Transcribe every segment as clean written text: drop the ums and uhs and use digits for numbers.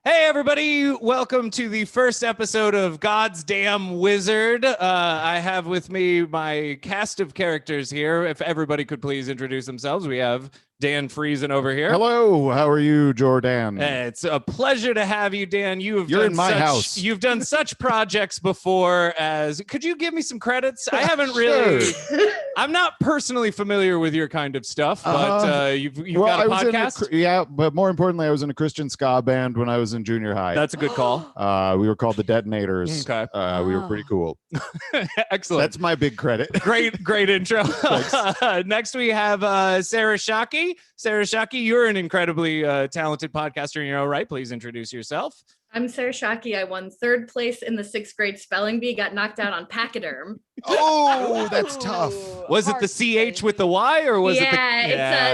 Hey, everybody. Welcome to the first episode of God's Damn Wizard. I have with me my cast of characters here. If everybody could please introduce themselves. We have Dan Friesen over here. Hello, how are you, Jordan? It's a pleasure to have you, Dan. You're in my house. You've done such projects before as... Could you give me some credits? I haven't really... Sure. I'm not personally familiar with your kind of stuff, but you've got a podcast? But more importantly, I was in a Christian ska band when I was in junior high. That's a good call. We were called the Detonators. Okay. We were pretty cool. Excellent. That's my big credit. Great intro. Next, we have Sarah Shockey. Sarah Shockey, you're an incredibly talented podcaster in your own right. Please introduce yourself. I'm Sarah Shockey. I won 3rd place in the 6th grade spelling bee, got knocked out on pachyderm. Oh, that's tough. Was it the CH with the Y or was it the...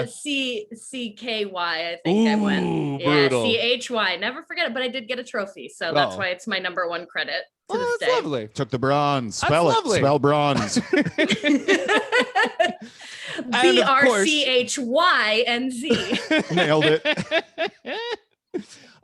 It's a CKY, I think. I went. Brutal. CHY. Never forget it, but I did get a trophy. So that's why it's my #1 credit to this that's day. lovely. Took the bronze. That's Spell it. lovely. Spell bronze. BRCHYNZ. Nailed it.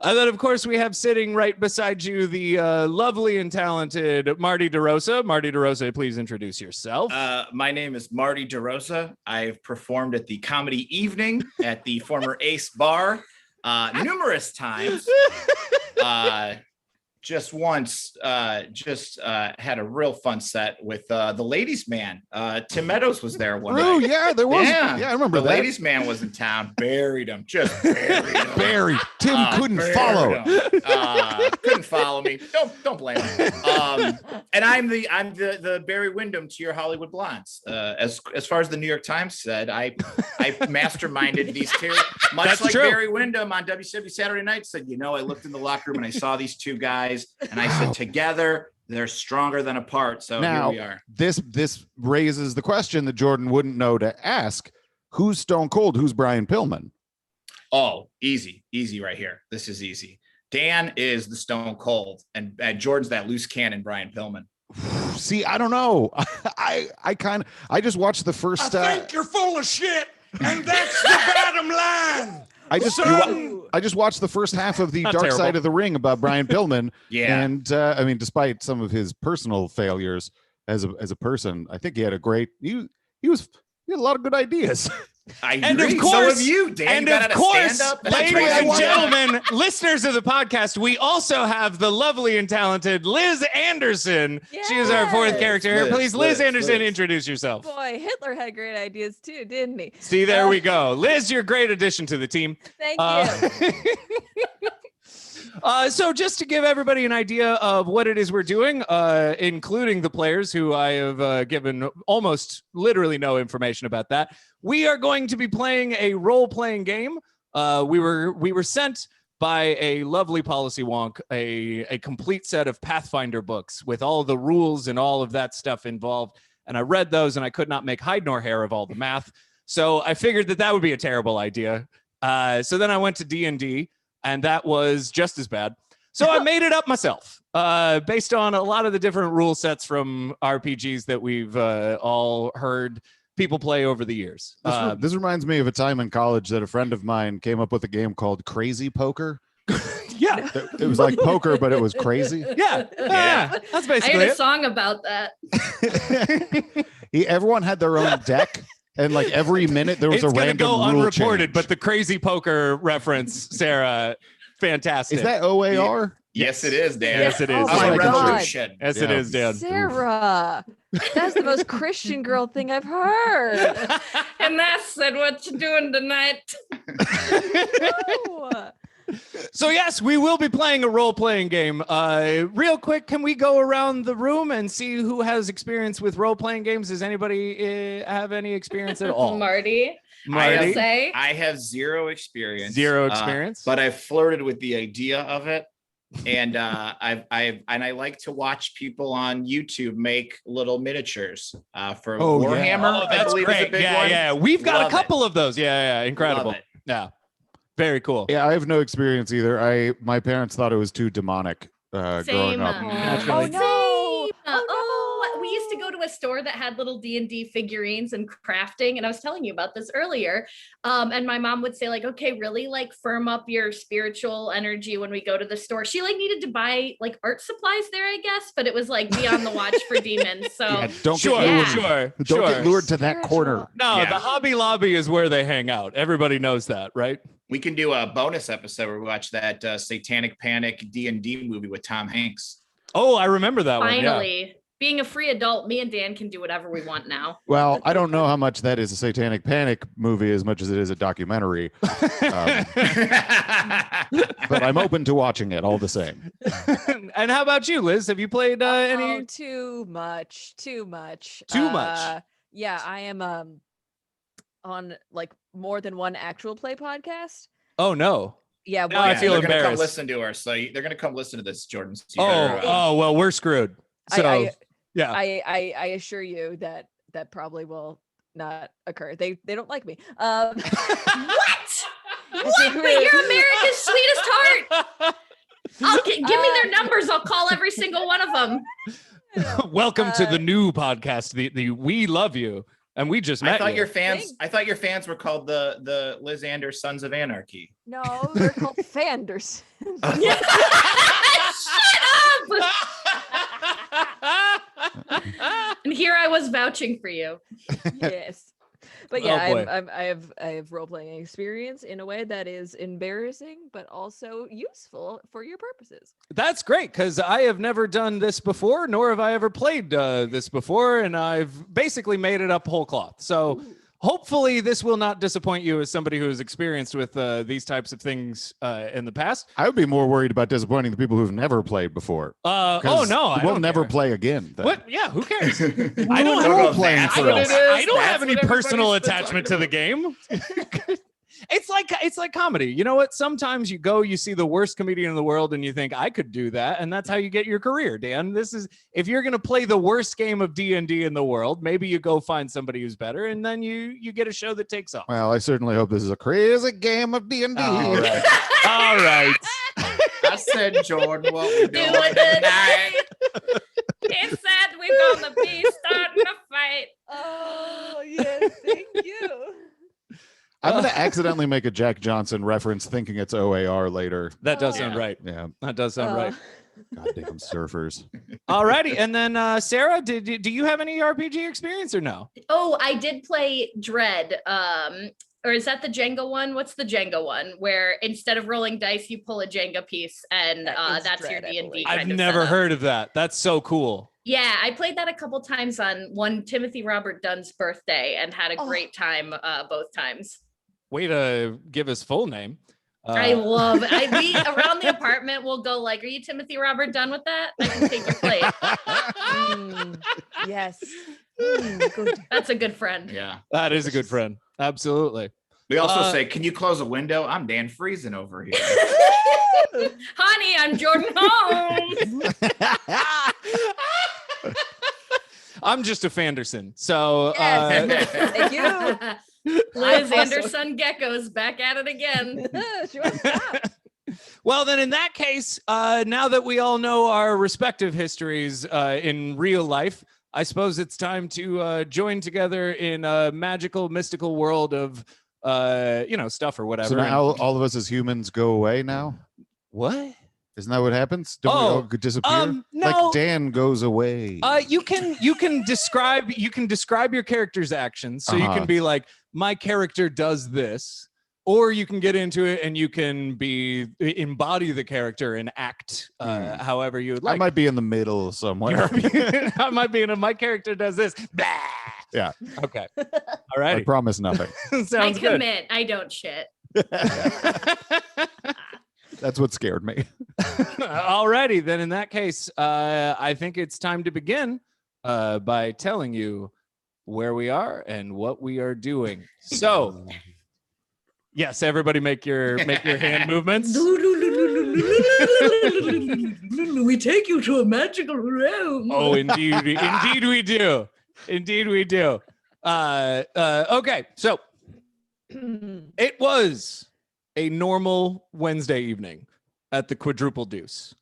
And then, of course, we have sitting right beside you the lovely and talented Marty DeRosa. Marty DeRosa, please introduce yourself. My name is Marty DeRosa. I've performed at the Comedy Evening at the former Ace Bar numerous times. Just once, had a real fun set with the Ladies Man. Tim Meadows was there one Oh, night. yeah, there was. Yeah, I remember the that. Ladies Man was in town. Buried him. Just buried him. Buried. Tim couldn't Buried follow. him. Couldn't follow me. Don't blame him. And I'm the Barry Windham to your Hollywood Blondes. As far as the New York Times said, I masterminded these two. Much That's like true. Barry Windham on WCW Saturday Night said, I looked in the locker room and I saw these two guys and I said, together they're stronger than apart. So Now, here we are. This raises the question that Jordan wouldn't know to ask. Who's Stone Cold? Who's Brian Pillman? Oh, easy right here. This is easy. Dan is the Stone Cold and Jordan's that loose cannon Brian Pillman. See, I don't know. I just watched the first. I think you're full of shit, and that's the bottom line. I just watched the first half of the Not Dark terrible. Side of the Ring about Brian Pillman. Yeah. And despite some of his personal failures as a person, I think he had a great. He had a lot of good ideas. I And agree. of course, So have you, Dan. and You got of out course, stand-up. ladies and gentlemen, listeners of the podcast, we also have the lovely and talented Liz Anderson. She is our 4th Yes. character here. Liz, Please, Liz Liz, Anderson, Liz. introduce yourself. Boy, Hitler had great ideas too, didn't he? See, there we go. Liz, you're a great addition to the team. Thank Uh, you. So just to give everybody an idea of what it is we're doing, including the players who I have given almost literally no information about that, we are going to be playing a role-playing game. We were sent by a lovely policy wonk a complete set of Pathfinder books with all the rules and all of that stuff involved. And I read those and I could not make hide nor hair of all the math. So I figured that would be a terrible idea. So then I went to D&D. And that was just as bad. So I made it up myself based on a lot of the different rule sets from RPGs that we've all heard people play over the years. This reminds me of a time in college that a friend of mine came up with a game called Crazy Poker. Yeah. It was like poker, but it was crazy. Yeah. That's I basically heard a it. song about that. Everyone had their own deck. And like every minute there was It's a going to random go rule unreported, change. but the crazy poker reference, Sarah, fantastic. Is that OAR? Yes, it is, Dan. Yes, it is. Oh How's my my God. revolution? Yes, it Yeah. is, Dan. Sarah, that's the most Christian girl thing I've heard. And that said, what you doing tonight? Oh. So yes, we will be playing a role-playing game. Real quick, can we go around the room and see who has experience with role-playing games? Does anybody have any experience at all? Marty. Marty? Say. I have zero experience. Zero experience? But I've flirted with the idea of it. And I like to watch people on YouTube make little miniatures for Oh, yeah. Warhammer. Oh, I that's believe is a great. big Yeah, one. yeah. We've got Love a couple of those. Yeah, incredible. Love it. Yeah. Very cool. Yeah, I have no experience either. My parents thought it was too demonic growing Same. up. Oh Naturally. no. Oh, we used to go to a store that had little D&D figurines and crafting. And I was telling you about this earlier. And my mom would say like, okay, really like firm up your spiritual energy when we go to the store. She like needed to buy like art supplies there, I guess, but it was like be on the watch for demons. So Yeah, don't Sure, get lured. sure, Don't sure. get lured to that Spiritual. corner. No, Yeah. the Hobby Lobby is where they hang out. Everybody knows that, right? We can do a bonus episode where we watch that Satanic Panic D&D movie with Tom Hanks. Oh, I remember that one. Yeah. finally, being a free adult, me and Dan can do whatever we want now. Well, I don't know how much that is a Satanic Panic movie as much as it is a documentary, but I'm open to watching it all the same. And how about you, Liz? Have you played any? Oh, too much. Too much? Yeah, I am on like more than one actual play podcast. Oh no. Yeah, Now I one- feel they're gonna come embarrassed. listen to her. So they're gonna come listen to this, Jordan. So you Oh, better, oh well, we're screwed. So yeah. I assure you that that probably will not occur. They don't like me. What? What? But you're America's sweetest heart. Give me their numbers. I'll call every single one of them. Welcome to the new podcast, the We Love You, and we just met I thought you. your fans. I thought your fans were called the Liz Anders Sons of Anarchy. No, they're called Fanders. Shut up. And here I was vouching for you. Yes. But Oh, yeah, boy. I have role playing experience in a way that is embarrassing, but also useful for your purposes. That's great because I have never done this before, nor have I ever played this before, and I've basically made it up whole cloth. So hopefully this will not disappoint you as somebody who's experienced with these types of things in the past. I would be more worried about disappointing the people who've never played before. Oh 'Cause no, I we'll don't never care. play again. then. What? Yeah, who cares? I I don't don't have know playing that's for what us. it is. I don't That's have any what personal everybody's been attachment talking to the game. It's like comedy. You know what? Sometimes you go, you see the worst comedian in the world, and you think I could do that, and that's how you get your career, Dan. This is if you're gonna play the worst game of D&D in the world, maybe you go find somebody who's better, and then you get a show that takes off. Well, I certainly hope this is a crazy game of D&D. All right. All right. I said, Jordan, what we doing Doing tonight? it. He said we're gonna be starting a fight. Oh yes, thank you. I'm going to accidentally make a Jack Johnson reference thinking it's OAR later. That does Oh. sound right. Yeah. That does sound right. Goddamn surfers. Alrighty, and then Sarah, do you have any RPG experience or no? Oh, I did play Dread. Or is that the Jenga one? What's the Jenga one? Where instead of rolling dice, you pull a Jenga piece, and That is that's your Dread, I D&D. believe. kind I've of never setup. heard of that. That's so cool. Yeah, I played that a couple times on one Timothy Robert Dunn's birthday and had a Oh. great time both times. Way to give his full name. I love it. We around the apartment we'll go like, are you Timothy Robert Dunn with that? I can take your place. Yes. Good. That's a good friend. Yeah. That is a good friend. Absolutely. We also Uh, say, can you close a window? I'm Dan Friesen over here. Honey, I'm Jordan Holmes. I'm just a Fanderson. So Yes. Thank you. Liz Awesome. Anderson Gecko's back at it again. Sure, stop. well, then in that case, now that we all know our respective histories in real life, I suppose it's time to join together in a magical, mystical world of, stuff or whatever. So And- now all of us as humans go away now? what? Isn't that what happens? Don't we all disappear? no. Like Dan goes away. You can describe your character's actions. So you Uh-huh. can be like, my character does this, or you can get into it and you can embody the character and act however you would I like. might be in the middle somewhere. I might be in a my character does this. Blah. Yeah. Okay. All I right. promise nothing. I Sounds good. commit. I don't shit. That's what scared me. Alrighty, then in that case, I think it's time to begin by telling you where we are and what we are doing. So, yes, everybody make your hand movements. We take you to a magical room. Oh, indeed we do. Indeed we do. Okay, so it was a normal Wednesday evening at the Quadruple Deuce.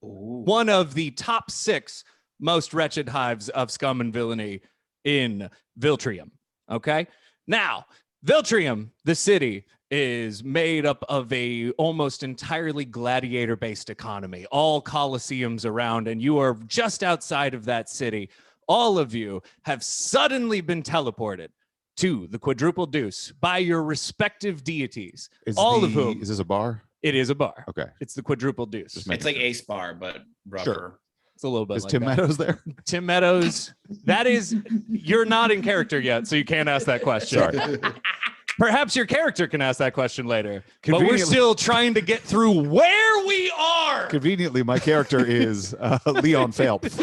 One of the top 6 most wretched hives of scum and villainy in Viltrium. Okay? Now, Viltrium, the city, is made up of a almost entirely gladiator-based economy, all coliseums around, and you are just outside of that city. All of you have suddenly been teleported to the Quadruple Deuce by your respective deities. Of whom is this a bar? it is a bar. Okay. It's the Quadruple Deuce. Just It's like Ace Bar, but rougher. Sure. It's a little bit Is like Tim that. Meadows there? Tim Meadows. That is, you're not in character yet, so you can't ask that question. Sorry. Perhaps your character can ask that question later. But we're Conveniently- still trying to get through where we are. Conveniently, my character is Leon Phelps.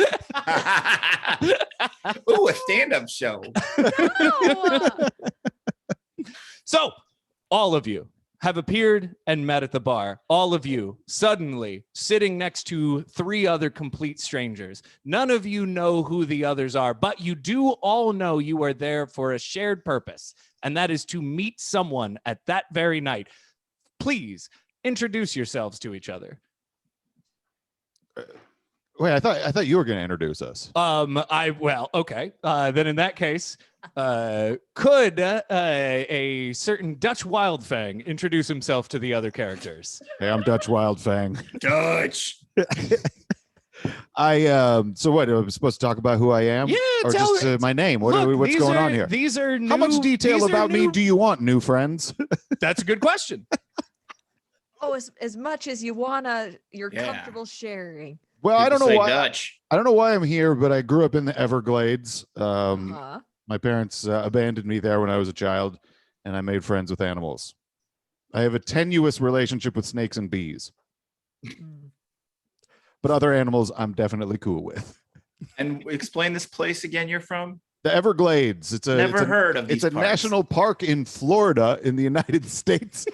Ooh, a stand-up show. No! So, all of you have appeared and met at the bar. All of you suddenly sitting next to 3 other complete strangers. None of you know who the others are, but you do all know you are there for a shared purpose, and that is to meet someone at that very night. Please introduce yourselves to each other. Wait, I thought you were going to introduce us. Okay. Then in that case, could a certain Dutch Wildfang introduce himself to the other characters? Hey, I'm Dutch Wildfang. Dutch. So what? Am I supposed to talk about who I am? Yeah, Or tell just my name? What's these going are- on here? These are new, How much detail these are about me new- do you want, new friends? That's a good question. Oh, as much as you wanna, you're Yeah. comfortable sharing. Well, I don't know why. Dutch. I don't know why I'm here, but I grew up in the Everglades. Uh-huh. My parents abandoned me there when I was a child, and I made friends with animals. I have a tenuous relationship with snakes and bees, Mm. but other animals I'm definitely cool with. And explain this place again you're from? The Everglades. It's Never heard of these It's a parts. national park in Florida in the United States.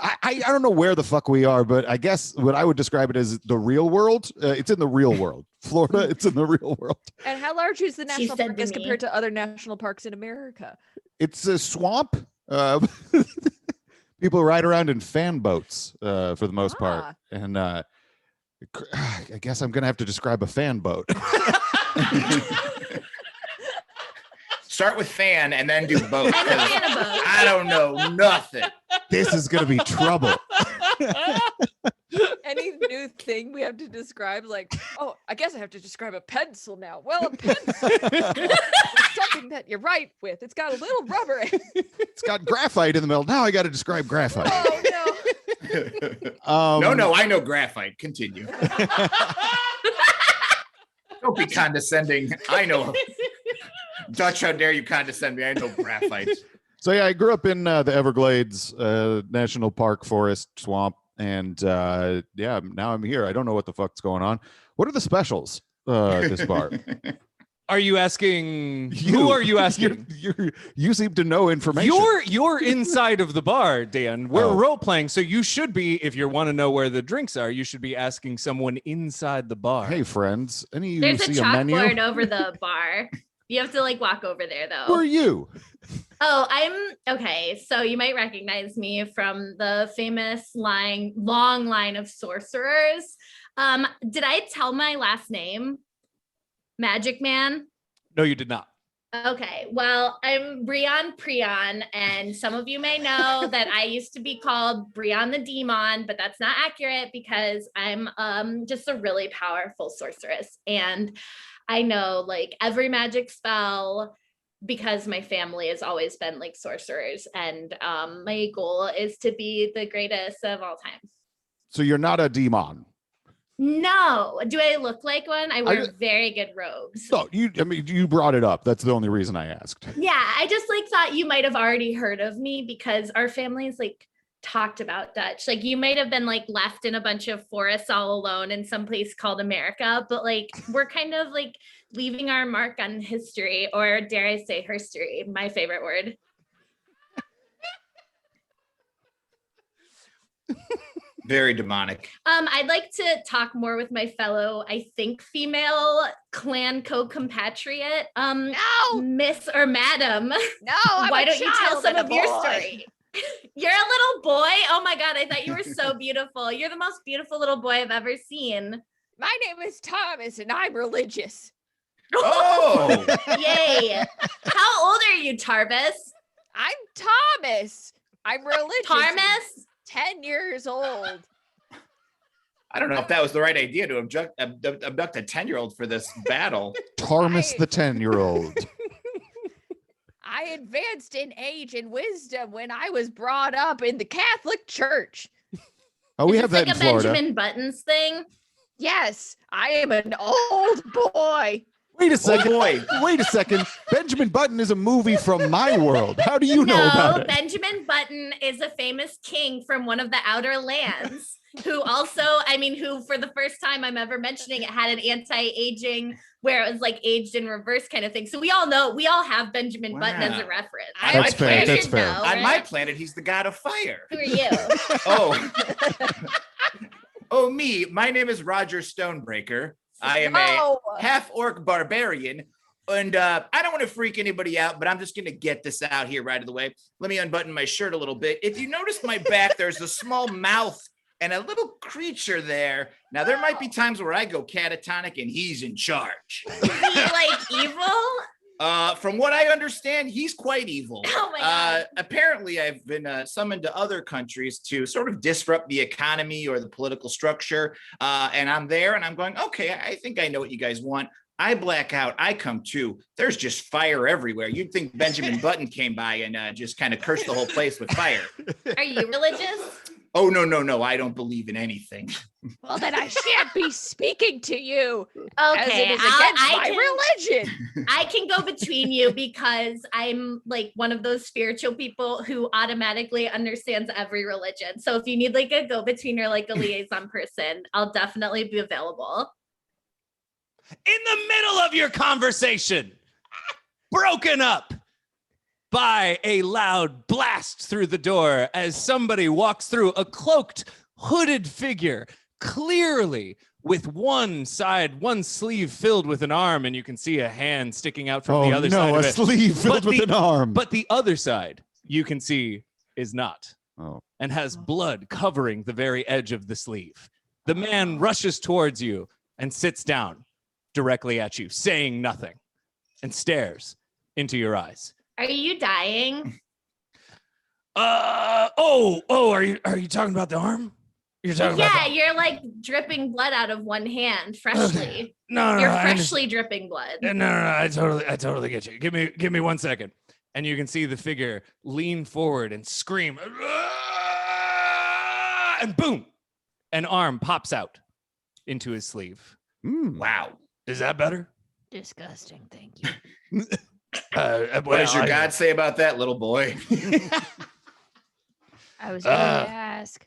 I don't know where the fuck we are, but I guess what I would describe it as the real world. It's in the real world. Florida, it's in the real world. And how large is the She national said park to as me. compared to other national parks in America? It's a swamp. People ride around in fan boats for the most part. Ah. And I guess I'm going to have to describe a fan boat. Start with fan and then do both. I'm a fan of both. I don't know nothing. This is going to be trouble. Any new thing we have to describe, like, oh, I guess I have to describe a pencil now. Well, a pencil is something that you write with. It's got a little rubber. It's got graphite in the middle. Now I got to describe graphite. Oh no. No, I know graphite. Continue. Don't be condescending. I know. Dutch, how dare you condescend me? I know graphite. So yeah, I grew up in the Everglades National Park, forest, swamp, and yeah, now I'm here. I don't know what the fuck's going on. What are the specials at this bar? Are you asking? Who are you asking? You seem to know information. You're inside of the bar, Dan. We're Oh. role playing, so you should be. If you want to know where the drinks are, you should be asking someone inside the bar. Hey friends, any of you There's a see a menu? chalkboard over the bar. You have to like walk over there Who are though. you? Oh, I'm okay. So you might recognize me from the famous long line of sorcerers. Did I tell my last name? Magic Man? No, you did not. Okay, well, I'm Brian Prion, and some of you may know that I used to be called Brian the Demon, but that's not accurate because I'm just a really powerful sorceress, and I know like every magic spell because my family has always been like sorcerers, and my goal is to be the greatest of all time. So you're not a demon. No, do I look like one? I wear very good robes. No, you brought it up. That's the only reason I asked. Yeah, I just like thought you might have already heard of me because our families like talked about Dutch. Like you might have been like left in a bunch of forests all alone in some place called America, but like we're kind of like leaving our mark on history, or dare I say herstory, my favorite word. Very demonic. I'd like to talk more with my fellow, I think, female clan co-compatriot, No, Miss or Madam. no. I'm Why a don't you tell child some and a of your boy. story? You're a little boy. Oh my God, I thought you were so beautiful. You're the most beautiful little boy I've ever seen. My name is Thomas, and I'm religious. Oh, Yay. How old are you, Tarvis? I'm Thomas. I'm religious. and Tarmus? 10 years old. I don't know if that was the right idea to abduct a 10-year-old for this battle. Tarmus the 10-year-old. I advanced in age and wisdom when I was brought up in the Catholic Church. Oh, we Is have this that in like a Florida. Benjamin Buttons thing? Yes, I am an old boy. Wait a Oh second. boy. Wait a second. Benjamin Button is a movie from my world. How do you know about it? Benjamin Button is a famous king from one of the outer lands who also, who for the first time I'm ever mentioning it had an anti-aging where it was like aged in reverse kind of thing. So we all have Benjamin Button as a Wow. reference. That's fair, You that's should fair. know, On my right? planet, he's the god of fire. Who are you? Oh. Oh, me. My name is Roger Stonebreaker. I am a Oh, half-orc barbarian. And I don't want to freak anybody out, but I'm just going to get this out here right of the way. Let me unbutton my shirt a little bit. If you notice my back, there's a small mouth and a little creature there. Now, there might be times where I go catatonic and he's in charge. Is he like evil? From what I understand, he's quite evil. Oh my God. Apparently, I've been summoned to other countries to sort of disrupt the economy or the political structure. And I'm there and I'm going, okay, I think I know what you guys want. I black out. I come to. There's just fire everywhere. You'd think Benjamin Button came by and just kind of cursed the whole place with fire. Are you religious? Oh, no. I don't believe in anything. well, then I shan't be speaking to you as it Okay, is against I my religion. I can go between you because I'm like one of those spiritual people who automatically understands every religion. So if you need like a go-between or like a liaison person, I'll definitely be available. In the middle of your conversation, broken up by a loud blast through the door as somebody walks through, a cloaked, hooded figure, clearly with one sleeve filled with an arm, and you can see a hand sticking out from the other side a of it. sleeve filled with an arm. But the other side, you can see, is not, and has blood covering the very edge of the sleeve. The man rushes towards you and sits down directly at you, saying nothing, and stares into your eyes. Are you dying? Are you talking about the arm? You're talking about Yeah, you're like dripping blood out of one hand freshly. No, You're I freshly dripping blood. No, I totally get you. Give me 1 second. And you can see the figure lean forward and scream. And boom, an arm pops out into his sleeve. Wow. Is that better? Disgusting, thank you. What does your God say about that, little boy? I was going to ask,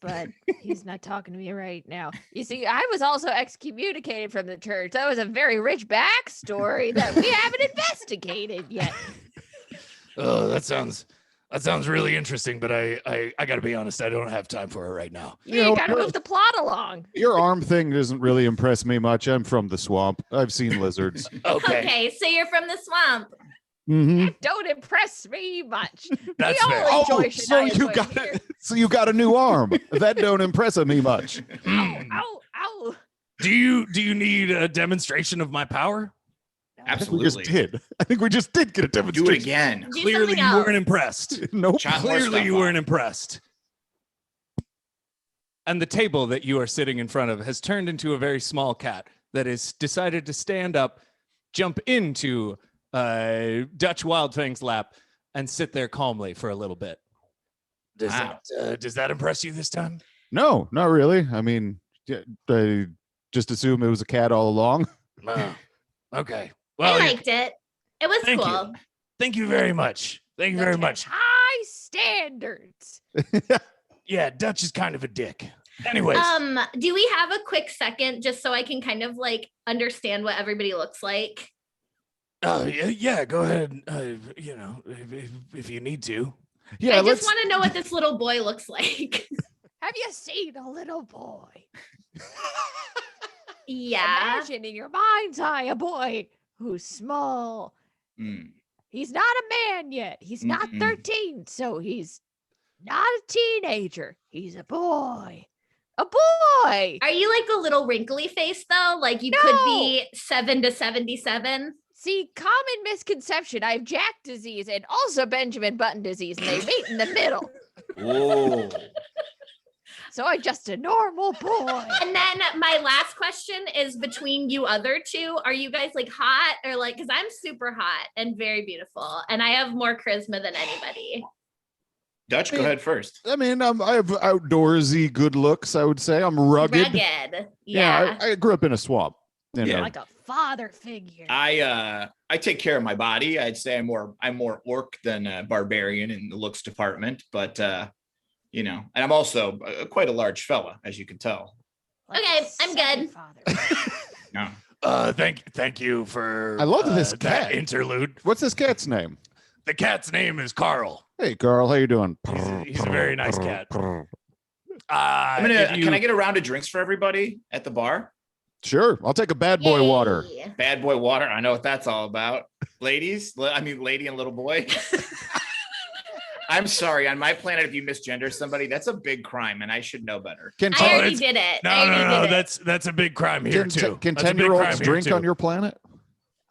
but he's not talking to me right now. You see, I was also excommunicated from the church. That was a very rich backstory that we haven't investigated yet. Oh, that sounds really interesting, but I got to be honest, I don't have time for it right now. You got to move the plot along. Your arm thing doesn't really impress me much. I'm from the swamp. I've seen lizards. Okay, so you're from the swamp. Mm-hmm. Don't impress me much. That's we fair. all enjoy Oh, so Shania you Twain got here. so you got a new arm. That don't impress me much. Ow. Do you need a demonstration of my power? Absolutely. I think we just did get a Do demonstration. it again. Do Clearly something you else. weren't impressed. Nope. Chop more Clearly stuff you off. weren't impressed. And the table that you are sitting in front of has turned into a very small cat that has decided to stand up, jump into Dutch Wildfang's lap, and sit there calmly for a little bit. Does that impress you this time? No, not really. I mean, I just assume it was a cat all along. Oh, okay. I Well, liked it. It was Thank you. cool. thank you very much. Thank you very Dutch much. has high standards. Yeah, Dutch is kind of a dick. Anyways, Do we have a quick second just so I can kind of like understand what everybody looks like? yeah, go ahead. If you need to. Yeah, I let's. just want to know what this little boy looks like. Have you seen a little boy? Yeah. Imagine in your mind's eye a boy who's small. Mm. He's not a man yet. He's not Mm-mm. 13, so he's not a teenager. He's a boy. A boy! boy. Are you like a little wrinkly face though? Like you could be 7 to 77? See, common misconception. I have Jack disease and also Benjamin Button disease, and they meet in the middle. Whoa. So I'm just a normal boy. And then my last question is between you other two. Are you guys like hot or like, because I'm super hot and very beautiful and I have more charisma than anybody. Dutch, go ahead first. I mean, I have outdoorsy good looks, I would say. I'm rugged. Yeah. I grew up in a swamp. You Yeah. know. Like a father figure. I take care of my body. I'd say I'm more orc than barbarian in the looks department, but you know, and I'm also quite a large fella, as you can tell. Like Okay, a I'm second good. father. No. Thank you for I love this that cat. interlude. What's this cat's name? The cat's name is Carl. Hey, Carl, how you doing? He's a very nice cat. Can I get a round of drinks for everybody at the bar? Sure, I'll take a bad boy water. Yay. Bad boy water. I know what that's all about. Ladies, lady and little boy. I'm sorry. On my planet, if you misgender somebody, that's a big crime, and I should know better. Can I already it's- did it. No, I already did it. that's a big crime here too. Can That's a big 10-year-olds crime here, drink too. on your planet?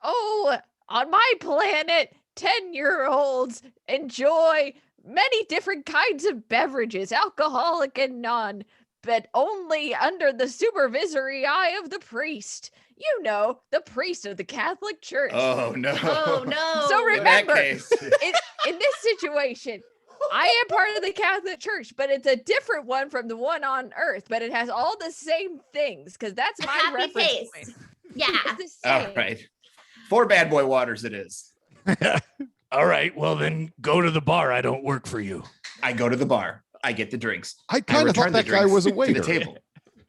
Oh, on my planet, 10-year-olds enjoy many different kinds of beverages, alcoholic and none, but only under the supervisory eye of the priest. You know, the priest of the Catholic Church. Oh no. Oh no. So In that remember, case, in this situation, I am part of the Catholic Church, but it's a different one from the one on Earth, but it has all the same things because that's A my happy reference face. point. Yeah. It's the all same. right. 4 bad boy waters it is. All right, well then go to the bar. I don't work for you. I go to the bar. I get the drinks. I kind of thought return the that guy drinks was a to waiter. the table.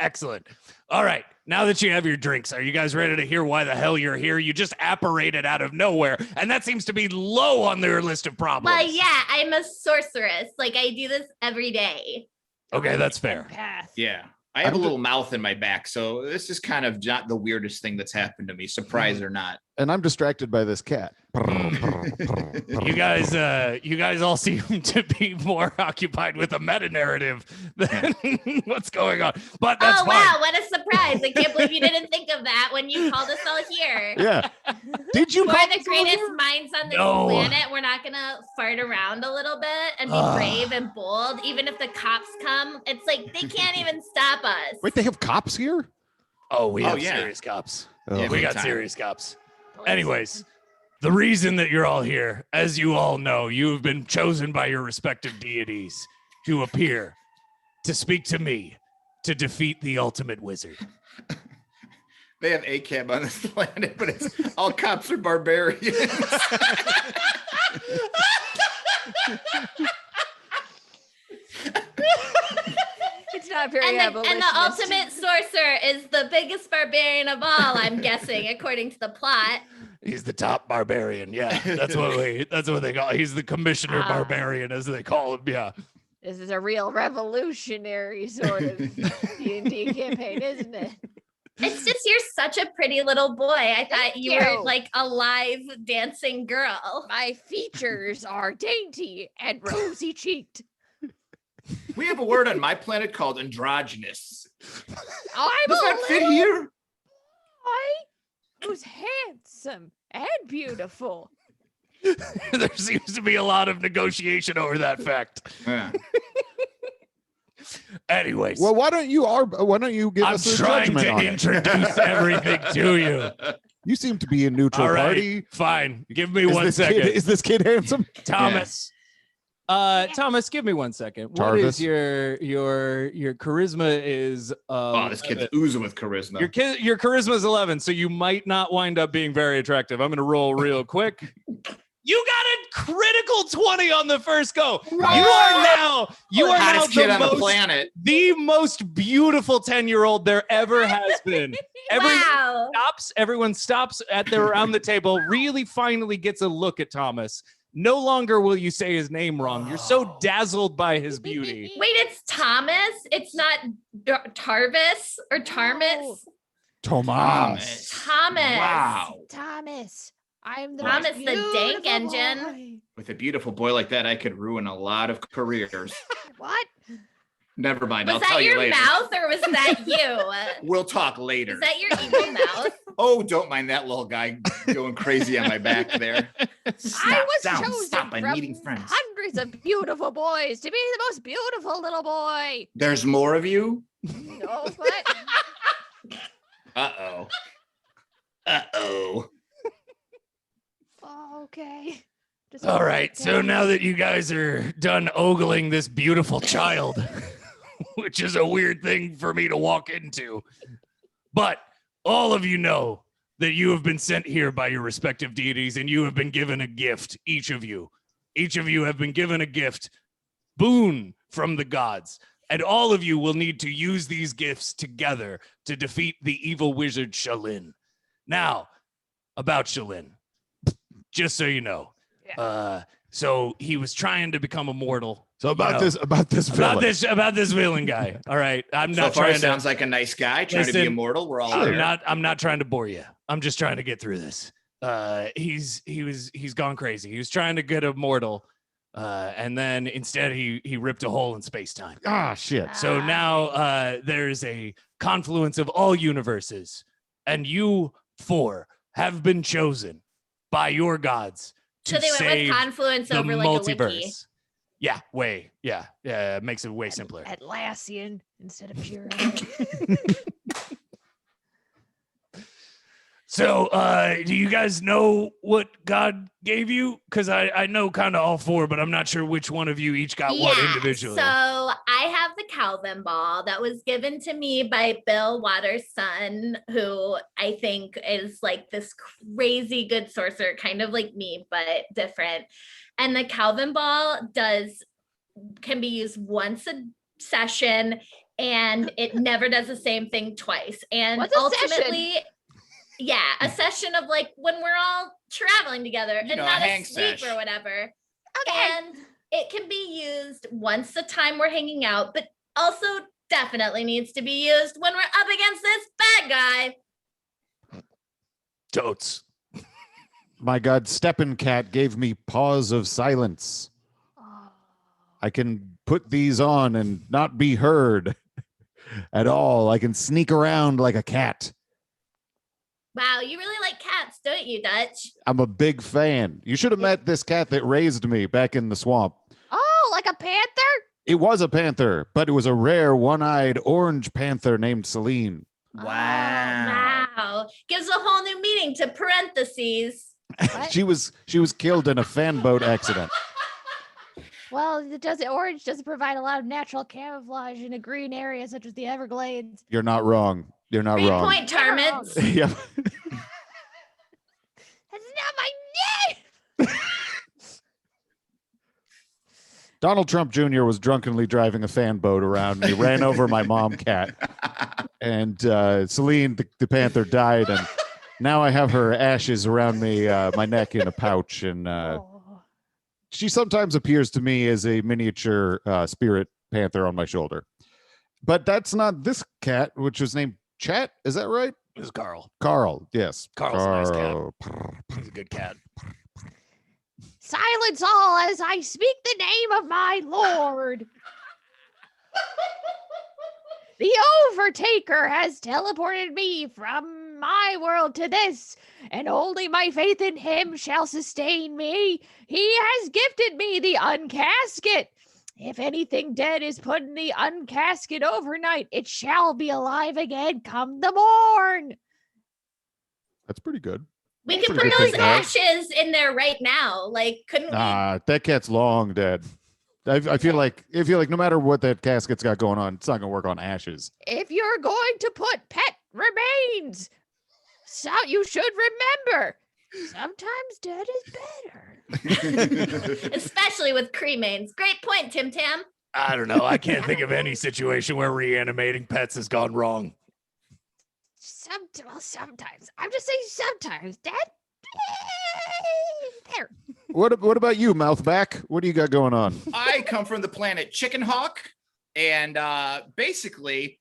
Excellent. All right, now that you have your drinks, are you guys ready to hear why the hell you're here? You just apparated out of nowhere, and that seems to be low on their list of problems. Well, yeah, I'm a sorceress. Like I do this every day. Okay, that's fair. Path. Yeah. I have a I'm little mouth in my back, so this is kind of not the weirdest thing that's happened to me, surprise or not. And I'm distracted by this cat. You guys all seem to be more occupied with a meta narrative than what's going on. But that's Oh fine. wow, what a surprise. I can't believe you didn't think of that when you called us all here. Yeah. Did you We're call the greatest minds on this No. planet. We're not gonna fart around a little bit and be brave and bold. Even if the cops come, it's like they can't even stop us. Wait, they have cops here? Oh, we Oh, have yeah. serious cops. Oh. Yeah, We big got time. serious cops. Anyways, the reason that you're all here, as you all know, you have been chosen by your respective deities to appear, to speak to me, to defeat the ultimate wizard. They have ACAB on this planet, but it's all cops are barbarians. It's not very And the abolitionist. ultimate sorcerer is the biggest barbarian of all, I'm guessing, according to the plot. He's the top barbarian. Yeah, that's what they call. He's the commissioner Ah. barbarian, as they call him. Yeah. This is a real revolutionary sort of D&D campaign, isn't it? It's just you're such a pretty little boy. I thought Thank you were you. like a live dancing girl. My features are dainty and rosy cheeked. We have a word on my planet called androgynous. I'm Does a that fit little here? boy who's handsome and beautiful. There seems to be a lot of negotiation over that fact. Yeah. Anyways, Well, why don't you give I'm us a trying judgment to on it? introduce everything to you. You seem to be a neutral All right, party. fine. Give me Is one this second. Kid, is this kid handsome? Thomas. Thomas, give me 1 second. What is Jarvis. your charisma is Oh, this kid's oozing with charisma. your charisma is 11, so you might not wind up being very attractive. I'm gonna roll real quick. You got a critical 20 on the first go. You are now Hottest kid on the most, planet. the most beautiful 10-year-old there ever has been. Wow. Everyone stops around the table, really finally gets a look at Thomas. No longer will you say his name wrong. You're so dazzled by his beauty. Wait, it's Thomas? It's not Tarvis or Tarmis? No. Tomas. Thomas. Wow. Thomas. I'm the Thomas most the dank beautiful engine. boy. With a beautiful boy like that, I could ruin a lot of careers. What? Never mind. Was I'll that tell you your later. mouth or or was that you? We'll talk later. Is that your evil mouth? Oh, don't mind that little guy going crazy on my back there. I was chosen Stop. I'm from meeting friends. hundreds of beautiful boys to be the most beautiful little boy. There's more of you? No, what? Uh-oh. Okay. Just All right. So now that you guys are done ogling this beautiful child, which is a weird thing for me to walk into, but all of you know that you have been sent here by your respective deities and you have been given a gift, each of you. Each of you have been given a gift, boon from the gods. And all of you will need to use these gifts together to defeat the evil wizard Shalin. Now, about Shalin, just so you know. So he was trying to become immortal. So about this villain. About this villain guy. All right. I'm So not far, trying it sounds like a nice guy trying to be Listen, immortal. We're all Sure. here. I'm not trying to bore you. I'm just trying to get through this. He's gone crazy. He was trying to get immortal. And then instead he ripped a hole in space-time. Ah, shit. So now there's a confluence of all universes, and you four have been chosen by your gods to So they went save with confluence the over like a wiki. multiverse. Yeah, it makes it way simpler. Atlassian instead of Jira. So, do you guys know what God gave you? Because I know kind of all four, but I'm not sure which one of you each got what individually. So I have the Calvin ball that was given to me by Bill Waters' son, who I think is like this crazy good sorcerer, kind of like me, but different. And the Calvin ball can be used once a session, and it never does the same thing twice. And What's a ultimately, yeah, a session of like when we're all traveling together and not a hang asleep sesh. or whatever. Okay. And it can be used once the time we're hanging out, but also definitely needs to be used when we're up against this bad guy. Totes. My God, Steppencat gave me paws of silence. Oh. I can put these on and not be heard at all. I can sneak around like a cat. Wow, you really like cats, don't you, Dutch? I'm a big fan. You should have met this cat that raised me back in the swamp. Oh, like a panther? It was a panther, but it was a rare one-eyed orange panther named Celine. Oh, Wow. wow. Gives a whole new meaning to parentheses. What? she was killed in a fan boat accident. Well, orange doesn't provide a lot of natural camouflage in a green area such as the Everglades. You're not wrong. You're not Great wrong. point, Tarmits. Yeah. That's not my name. Donald Trump Jr. was drunkenly driving a fan boat around and he ran over my mom cat. And Celine, the panther, died. And now I have her ashes around me, my neck in a pouch. And Oh. she sometimes appears to me as a miniature spirit panther on my shoulder. But that's not this cat, which was named Chat. Is that right? It was Carl. Carl. Yes. Carl's a nice cat. Carl. He's a good cat. Silence all as I speak the name of my lord. The Overtaker has teleported me from my world to this, and only my faith in him shall sustain me. He has gifted me the uncasket. If anything dead is put in the uncasket overnight, it shall be alive again come the morn. That's pretty good. We can Pretty put good those thing to have. ashes in there right now. Like, couldn't we? That cat's long dead. I feel like no matter what that casket's got going on, it's not gonna work on ashes. If you're going to put pet remains, so you should remember, sometimes dead is better. Especially with cremains. Great point, Tim Tam. I don't know. I can't think of any situation where reanimating pets has gone wrong. Sometimes. I'm just saying sometimes. Dad. There. What about you, Mouthback? What do you got going on? I come from the planet Chicken Hawk, and basically,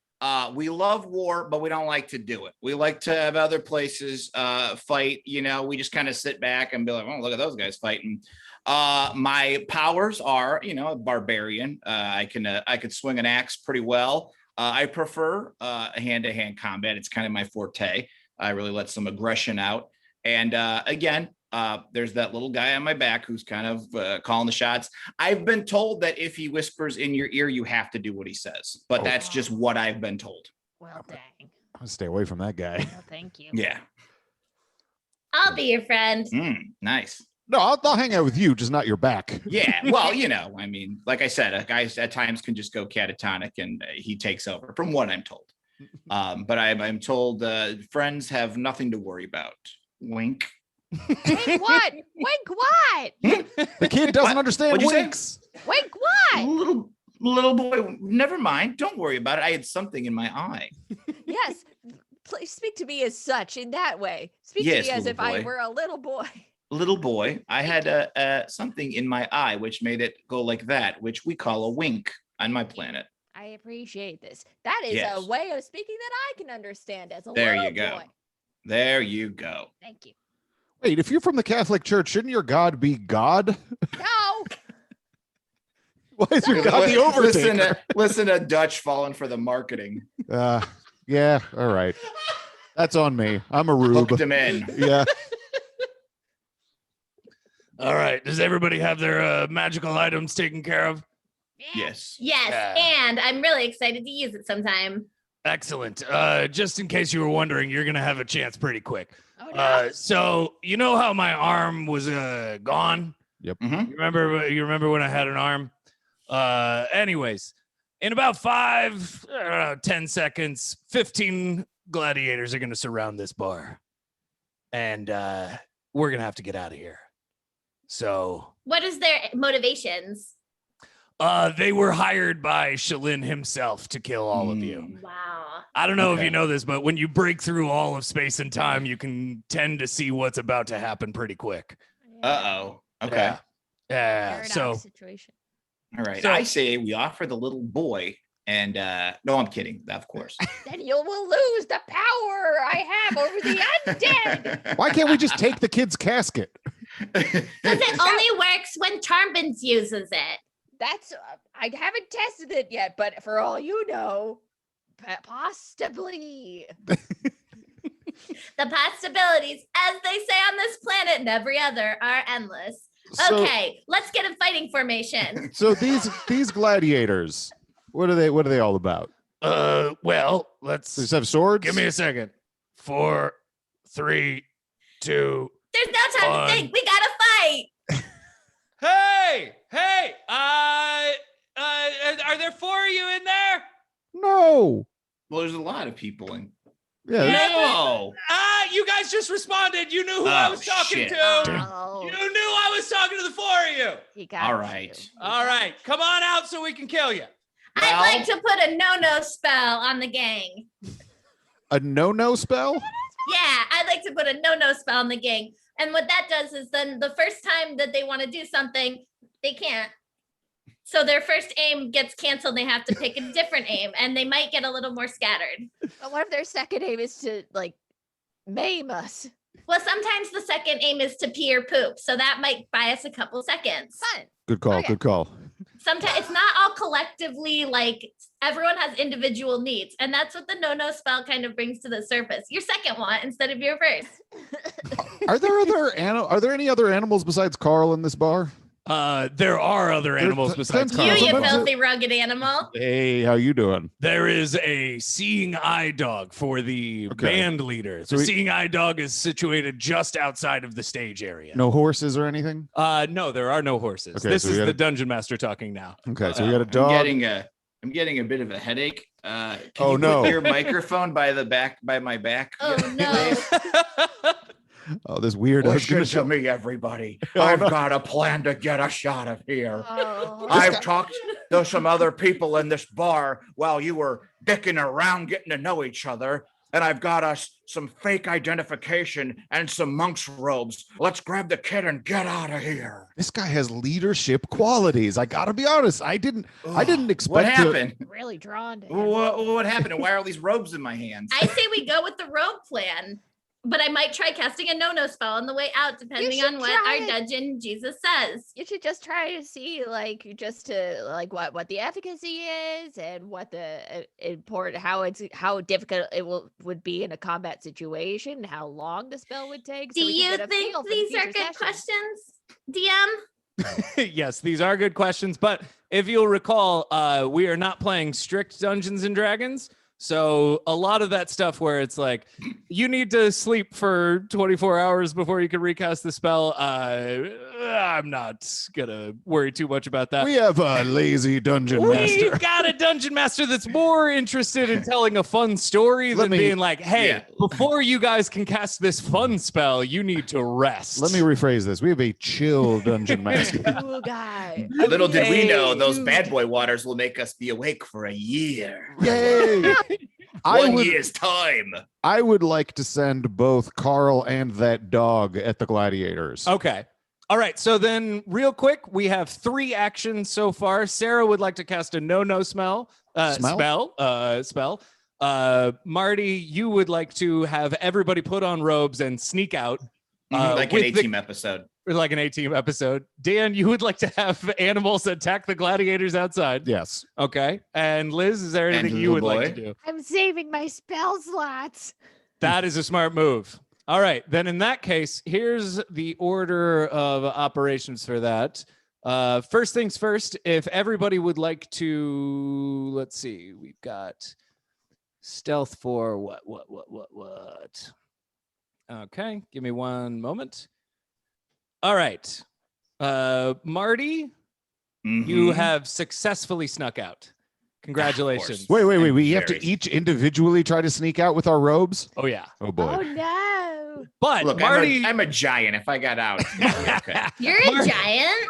we love war, but we don't like to do it. We like to have other places fight. You know, we just kind of sit back and be like, "Oh, look at those guys fighting." My powers are, you know, a barbarian. I can swing an axe pretty well. I prefer hand-to-hand combat. It's kind of my forte. I really let some aggression out. And again, there's that little guy on my back who's kind of calling the shots. I've been told that if he whispers in your ear, you have to do what he says. But that's just what I've been told. Well, dang. I'm gonna stay away from that guy. Well, thank you. Yeah. I'll be your friend. Nice. No, I'll hang out with you, just not your back. Yeah. Well, I mean, like I said, guys at times can just go catatonic and he takes over, from what I'm told. But I'm told friends have nothing to worry about. Wink. Wink what? Wink what? The kid doesn't understand What'd you say? winks. Wink what? Little boy, never mind. Don't worry about it. I had something in my eye. Yes. Please speak to me as such in that way. Speak Yes, to me as little if I boy. were a little boy. Little boy, I had something in my eye which made it go like that, which we call a wink on my planet. I appreciate this. That is Yes. a way of speaking that I can understand as a There little you go. boy. There you go. Thank you. Wait, if you're from the Catholic Church, shouldn't your God be God? No. Why is your God the overtaker? Listen to Dutch falling for the marketing. Yeah, all right. That's on me. I'm a Hooked rube. him in. Yeah. All right. Does everybody have their magical items taken care of? Yes. Yes, Yeah. and I'm really excited to use it sometime. Excellent. Just in case you were wondering, you're gonna have a chance pretty quick. Oh, no. So you know how my arm was gone? Mhm. You remember when I had an arm? Anyways, in about 10 seconds, 15 gladiators are gonna surround this bar, and we're gonna have to get out of here. So What is their motivations? they were hired by Shalin himself to kill all of you. Wow. I don't know if Okay. you know this, but when you break through all of space and time, you can tend to see what's about to happen pretty quick. Uh-oh. Okay. Yeah. Yeah. Paradox So situation. All right. So- I say we offer the little boy and no, I'm kidding. Of course. Then you will lose the power I have over the undead. Why can't we just take the kid's casket? Because it only works when Charbins uses it. That's I haven't tested it yet, but for all you know, possibly. The possibilities, as they say on this planet and every other, are endless. So- Okay, let's get in fighting formation. So these gladiators, what are they all about? well, let's They just have swords? give me a second. 4, 3, 2. There's no time Fun. to think. We gotta fight. Hey, are there 4 of you in there? No. Well, there's a lot of people in. Yeah. No. You guys just responded. You knew who I Oh, was talking shit. to. Oh, You knew I was talking to the 4 of you. he got All you. right. He All got right, come on out so we can kill you. I'd Well- like to put a no-no spell on the gang. A no-no spell? Yeah, I'd like to put a no-no spell on the gang. And what that does is then the first time that they want to do something, they can't. So their first aim gets canceled. They have to pick a different aim, and they might get a little more scattered. But what if their second aim is to like maim us? Well, sometimes the second aim is to pee or poop, so that might buy us a couple seconds. Fun. Good call. Okay. Good call. Sometimes it's not all collectively, like everyone has individual needs, and that's what the no-no spell kind of brings to the surface. Your second one instead of your first. Are there any other animals besides Carl in this bar? There are other animals besides Carl, You, you sometimes filthy rugged animal. Hey, how you doing? There is a seeing eye dog for the Okay. band leader. So The we- seeing eye dog is situated just outside of the stage area. No horses or anything? No, there are no horses. Okay, This so we is gotta- the dungeon master talking now. Okay, so we got a I'm dog. I'm getting a bit of a headache. Can Oh, you no. put your microphone by my back? Oh no. Oh, this weirdo is gonna show me, everybody. Oh, I've no. got a plan to get us out of here. Oh, I've talked to some other people in this bar while you were dicking around getting to know each other. And I've got us some fake identification and some monk's robes. Let's grab the kid and get out of here. This guy has leadership qualities. I gotta be honest. I didn't expect What to- happened? really drawn to him. What happened? And why are all these robes in my hands? I say we go with the rogue plan. but I might try casting a no spell on the way out, depending on what our dungeon Jesus says. You should just try to see, like, what the efficacy is and what the important, how difficult it would be in a combat situation, how long the spell would take. Do you think these are good questions, DM? Yes, these are good questions. But if you'll recall, we are not playing strict Dungeons and Dragons. So a lot of that stuff where it's like, you need to sleep for 24 hours before you can recast the spell. I'm not going to worry too much about that. We have a lazy dungeon master. We've got a dungeon master that's more interested in telling a fun story than being like, hey, before you guys can cast this fun spell, you need to rest. Let me rephrase this. We have a chill dungeon master. Cool guy. Little did we know those bad boy waters will make us be awake for a year. Yay! 1 year's time. I would like to send both Carl and that dog at the gladiators. Okay. All right. So then real quick, we have 3 actions so far. Sarah would like to cast a no spell. Marty, you would like to have everybody put on robes and sneak out. Like an A-Team episode. Like an A-Team episode. Dan, you would like to have animals attack the gladiators outside. Yes. Okay. And Liz, is there anything you would like to do? I'm saving my spell slots. That is a smart move. All right. Then in that case, here's the order of operations for that. First things first, if everybody would like to, let's see, we've got stealth for what? Okay, give me one moment. All right. Marty, you have successfully snuck out. Congratulations. Wait. We have to each individually try to sneak out with our robes? Oh, yeah. Oh, boy. Oh, no. But look, Marty, I'm a giant. If I got out, okay. You're a giant.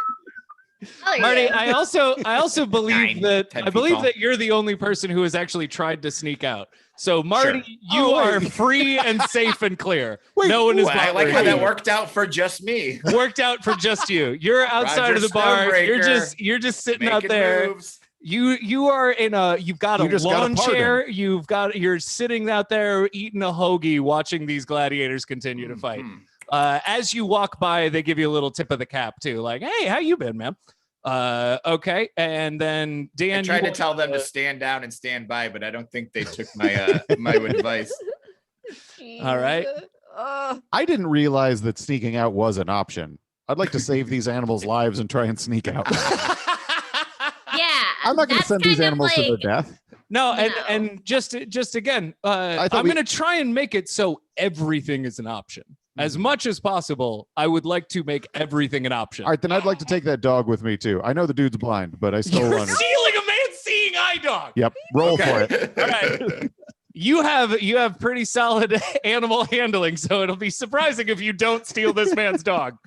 Oh, Marty, yeah. I also believe 10 feet tall. that you're the only person who has actually tried to sneak out. So Marty, you are free and safe and clear. No one is. I like how that worked out for just me. Worked out for just you. You're outside of the bar. You're just sitting out there. Moves. You are in a. You've got a lawn chair. You're sitting out there eating a hoagie, watching these gladiators continue to fight. As you walk by, they give you a little tip of the cap too, like, "Hey, how you been, man?" Okay, and then Dan, I tried to tell them to stand down and stand by, but I don't think they took my my advice. All right. I didn't realize that sneaking out was an option. I'd like to save these animals' lives and try and sneak out. Yeah, I'm not going to send these animals to their death. No, and just again, I'm going to try and make it so everything is an option. As much as possible, I would like to make everything an option. All right, then I'd like to take that dog with me too. I know the dude's blind, but I still want to. Stealing a man-seeing eye dog. Yep, roll for it. All right. You have pretty solid animal handling, so it'll be surprising if you don't steal this man's dog.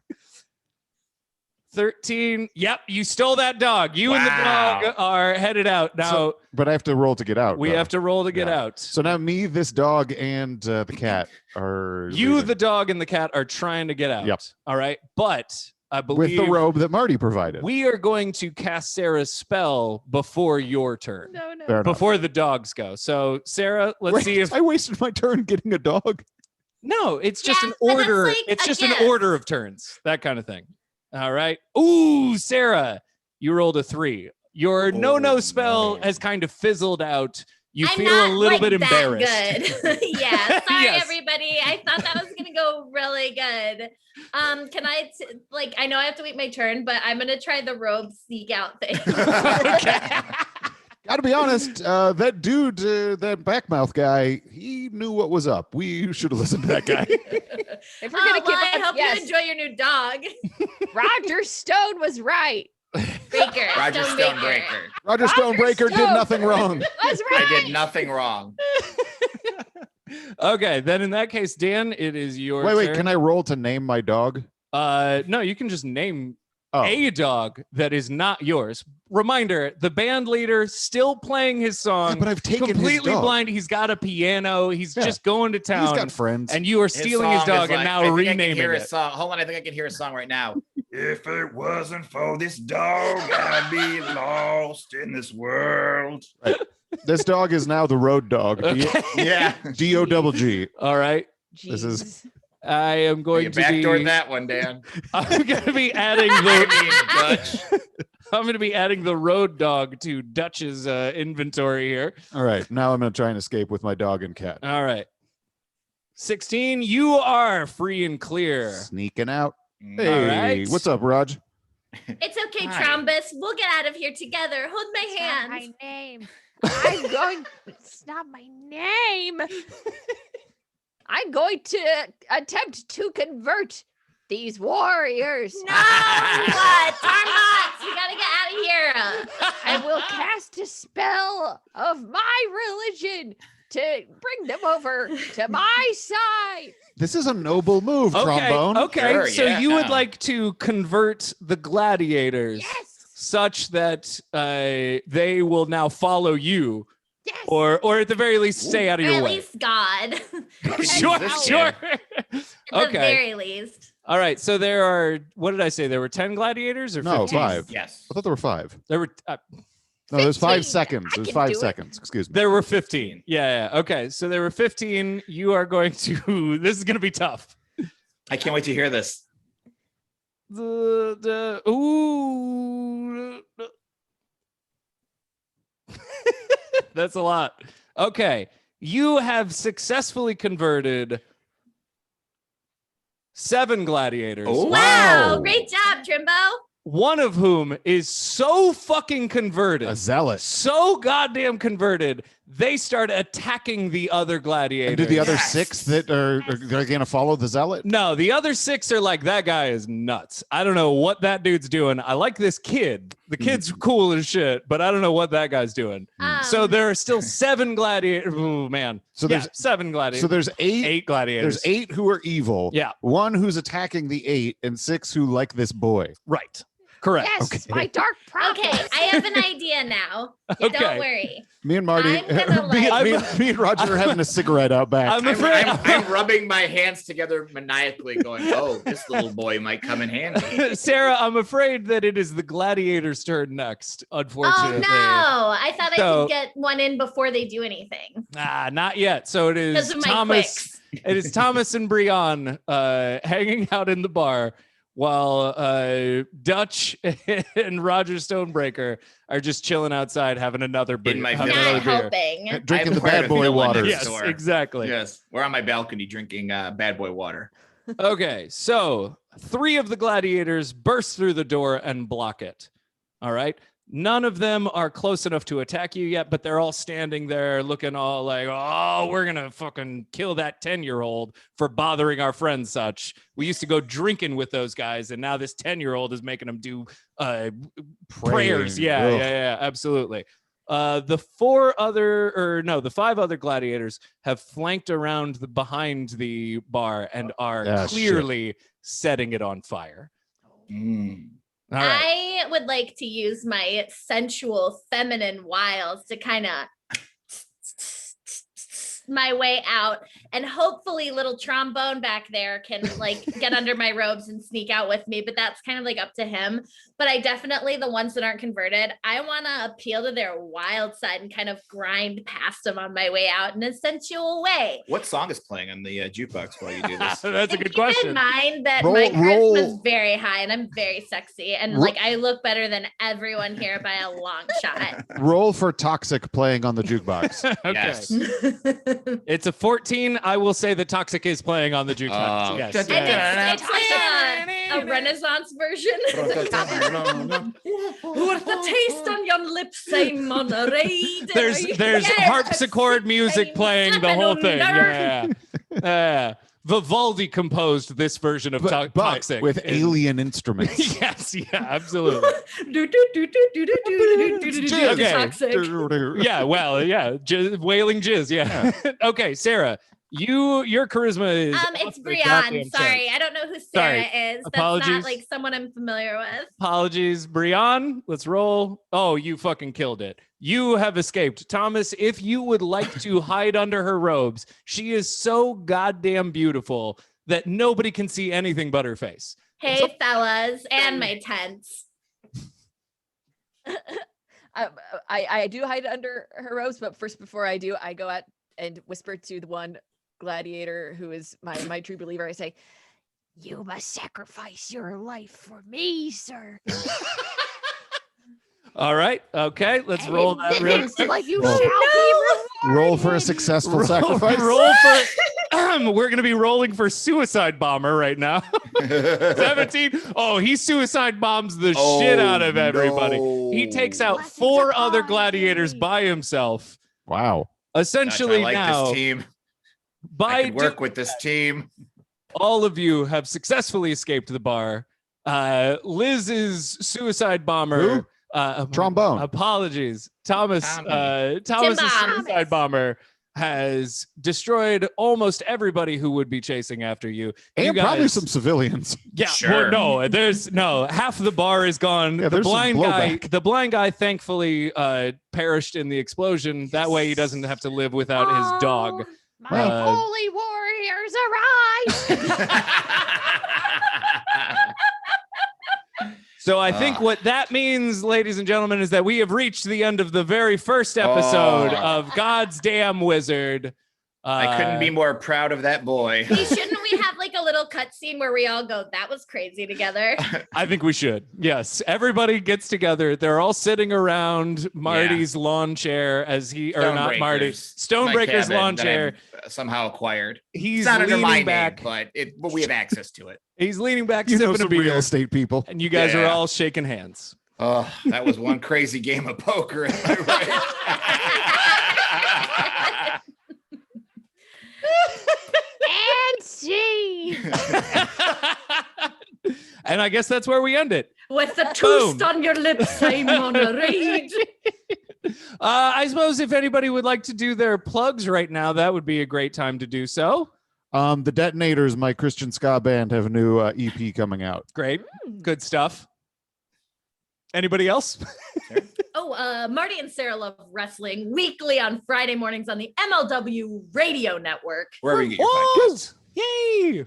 13. Yep, you stole that dog. You and the dog are headed out now. But I have to roll to get out. We have to roll to get out. So now me, this dog, and the cat are. You, leaving. the dog, and the cat are trying to get out. Yep. All right, but I believe with the robe that Marty provided. We are going to cast Sarah's spell before your turn. No. Before the dogs go. So Sarah, let's see if I wasted my turn getting a dog. No, it's just an order. Like it's just an order of turns. That kind of thing. All right. Ooh, Sarah, you rolled a 3. Your no spell has kind of fizzled out. You I'm feel not a little bit that embarrassed. Good. Yeah. Sorry, Yes. everybody. I thought that was gonna go really good. Can I I know I have to wait my turn, but I'm gonna try the robe sneak out thing. Okay. Gotta be honest, that dude, that backmouth guy, he knew what was up. We should have listened to that guy. If we're gonna keep I on, hope you enjoy your new dog. Roger Stone was right. Baker. Roger Stonebreaker. Roger Stonebreaker did nothing wrong. That's right. I did nothing wrong. Okay, then in that case, Dan, it is your turn. Wait, can I roll to name my dog? No, you can just name a dog that is not yours. Reminder, the band leader still playing his song. Yeah, but I've taken completely his dog. blind. He's got a piano. He's just going to town. He's got friends. And you are stealing his dog and now renaming it. Hold on, I think I can hear a song right now. If it wasn't for this dog, I'd be lost in this world. Right. This dog is now the road dog. Okay. Yeah. DOGG. All right. This is- Jeez. I am going You to backdoored be. that one, Dan. I'm going to be adding I the. mean, Dutch. I'm going to be adding the road dog to Dutch's inventory here. All right, now I'm gonna try and escape with my dog and cat. All right. 16, you are free and clear. Sneaking out. Mm. Hey, right. what's up, Raj? It's okay, Hi. Trombus. We'll get out of here together. Hold my It's not my hand. name. I'm going. It's not my name. I'm going to attempt to convert these warriors. No, what? Tarmox, we gotta get out of here. I will cast a spell of my religion to bring them over to my side. This is a noble move, Okay. Trombone. Okay. Sure, so you would yeah. like to convert the gladiators Yes. such that they will now follow you, Yes. or at the very least stay out of Or your at way. least God. Sure, Jesus, sure. At the Okay. very least. All right. So there are. What did I say? There were 10 gladiators, or No, 15? 5. Yes. I thought there were 5. There were. No, there's 5 15. seconds. I There's can 5 do it. seconds. Excuse me. There were 15. Yeah. Okay. So there were 15. You are going to. This is going to be tough. I can't wait to hear this. Ooh. That's a lot. Okay. You have successfully converted 7 gladiators. Oh. Wow, Wow. great job, Trimbo. One of whom is so fucking converted. A zealot. So goddamn converted, they start attacking the other gladiators. And do the other Yes. 6 that are going to follow the zealot? No, the other 6 are like, that guy is nuts. I don't know what that dude's doing. I like this kid. The kid's cool as shit, but I don't know what that guy's doing. So there are still 7 gladiators. Oh, man. So Yeah, there's 7 gladiators. so there's 8. 8 gladiators. There's 8 who are evil. Yeah. 1 who's attacking the 8, and 6 who like this boy. Right. Correct. Yes, Okay. my dark prophet. Okay, I have an idea now. Okay. Don't worry. Me and Marty, I'm gonna, me and Roger are having a cigarette out back. I'm I'm, afraid. I'm rubbing my hands together maniacally, going, "Oh, this little boy might come in handy." Sarah, I'm afraid that it is the gladiator's turn next, Oh unfortunately. no! I thought I So- could get one in before they do anything. Not yet. So it Because is of my Thomas. quicks. It is Thomas and Brian hanging out in the bar while Dutch and Roger Stonebreaker are just chilling outside having another beer. In my having village. another Not beer. hoping. Drinking I've the acquired bad a boy villain water. next Yes, door. exactly. Yes, we're on my balcony drinking bad boy water. Okay, so 3 of the gladiators burst through the door and block it. All right. None of them are close enough to attack you yet, but they're all standing there looking all like, oh, we're going to fucking kill that 10-year-old for bothering our friends such. We used to go drinking with those guys, and now this 10-year-old is making them do prayers. Praying. Yeah, Ugh. yeah, absolutely. The 5 other gladiators have flanked around behind the bar and are Ah, shit. clearly setting it on fire. Mm. All right. I would like to use my sensual feminine wiles to kind of my way out, and hopefully little trombone back there can like get under my robes and sneak out with me, but that's kind of like up to him. But I definitely, the ones that aren't converted, I want to appeal to their wild side and kind of grind past them on my way out in a sensual way. What song is playing on the jukebox while you do this? That's a And good keep in question. mind that Roll- my charisma is roll. very high and I'm very sexy and Ro- like I look better than everyone here by a long shot. Roll for Toxic playing on the jukebox. Okay. Yes. It's a 14. I will say the Toxic is playing on the jukebox. Oh. Yes. And And it's like a Renaissance version. What the taste on your lips say monoraid. There's harpsichord music playing the whole thing. Yeah. Yeah. Vivaldi composed this version of but Toxic with and- alien instruments. Yes, yeah, absolutely. Okay. Toxic. Yeah, well, yeah, wailing jizz, yeah. Okay, Sarah, your charisma is It's off the Brian. goddamn Sorry, charts. I don't know who Sarah is. That's Apologies. not like someone I'm familiar with. Apologies, Brian. Let's roll. Oh, you fucking killed it. You have escaped. Thomas, if you would like to hide under her robes, she is so goddamn beautiful that nobody can see anything but her face. Hey, fellas, and my tents. I do hide under her robes, but first, before I do, I go out and whisper to the one gladiator who is my true believer, I say, "You must sacrifice your life for me, sir." All right. Okay. Let's And roll in that real this quick. life you Roll. shall be Roll for a rewarded. successful sacrifice. Roll for. We're going to be rolling for suicide bomber right now. 17. Oh, he suicide bombs the shit out of everybody. He takes out Blessings 4 upon other gladiators thee. by himself. Wow. Essentially, I like now this team. I by could work with this team. all of you have successfully escaped the bar. Liz's suicide bomber. Who? Trombone. Apologies. Thomas's Tim suicide bomber has destroyed almost everybody who would be chasing after you. And You probably guys- some civilians. Yeah, Sure. well, no, half the bar is gone. Yeah, there's some blowback. The blind guy thankfully perished in the explosion. That way he doesn't have to live without his dog. Oh, my Uh, holy warriors arise. So I think what that means, ladies and gentlemen, is that we have reached the end of the very first episode of God's Damn Wizard. I couldn't be more proud of that boy. Hey, shouldn't we have like a little cutscene where we all go, "That was crazy" together? I think we should. Yes, everybody gets together. They're all sitting around Marty's lawn chair as he, or not Marty, My Stonebreaker's cabin lawn that chair. I've somehow acquired. He's It's not under leaning my back. name, but we have access to it. He's leaning back, You know sipping a some real beer, estate people. and you guys are Yeah. all shaking hands. Oh, that was one crazy game of poker. Am I right? And see. And I guess that's where we end it. With the Boom. toast on your lips, I'm on a rage. I suppose if anybody would like to do their plugs right now, that would be a great time to do so. The Detonators, my Christian ska band, have a new EP coming out. Great. Good stuff. Anybody else? Oh, Marty and Sarah Love Wrestling weekly on Friday mornings on the MLW Radio Network. Wherever you get your Oh, podcasts. yay.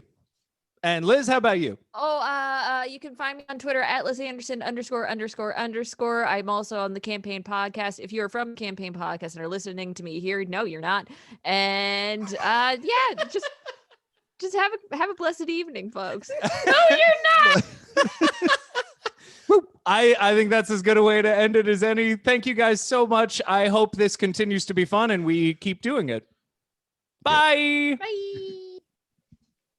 And Liz, how about you? Oh, you can find me on Twitter at Liz Anderson ____. I'm also on the Campaign Podcast. If you're from Campaign Podcast and are listening to me here, no, you're not. And yeah, just have a blessed evening, folks. No, you're not. I think that's as good a way to end it as any. Thank you guys so much. I hope this continues to be fun and we keep doing it. Bye. Bye.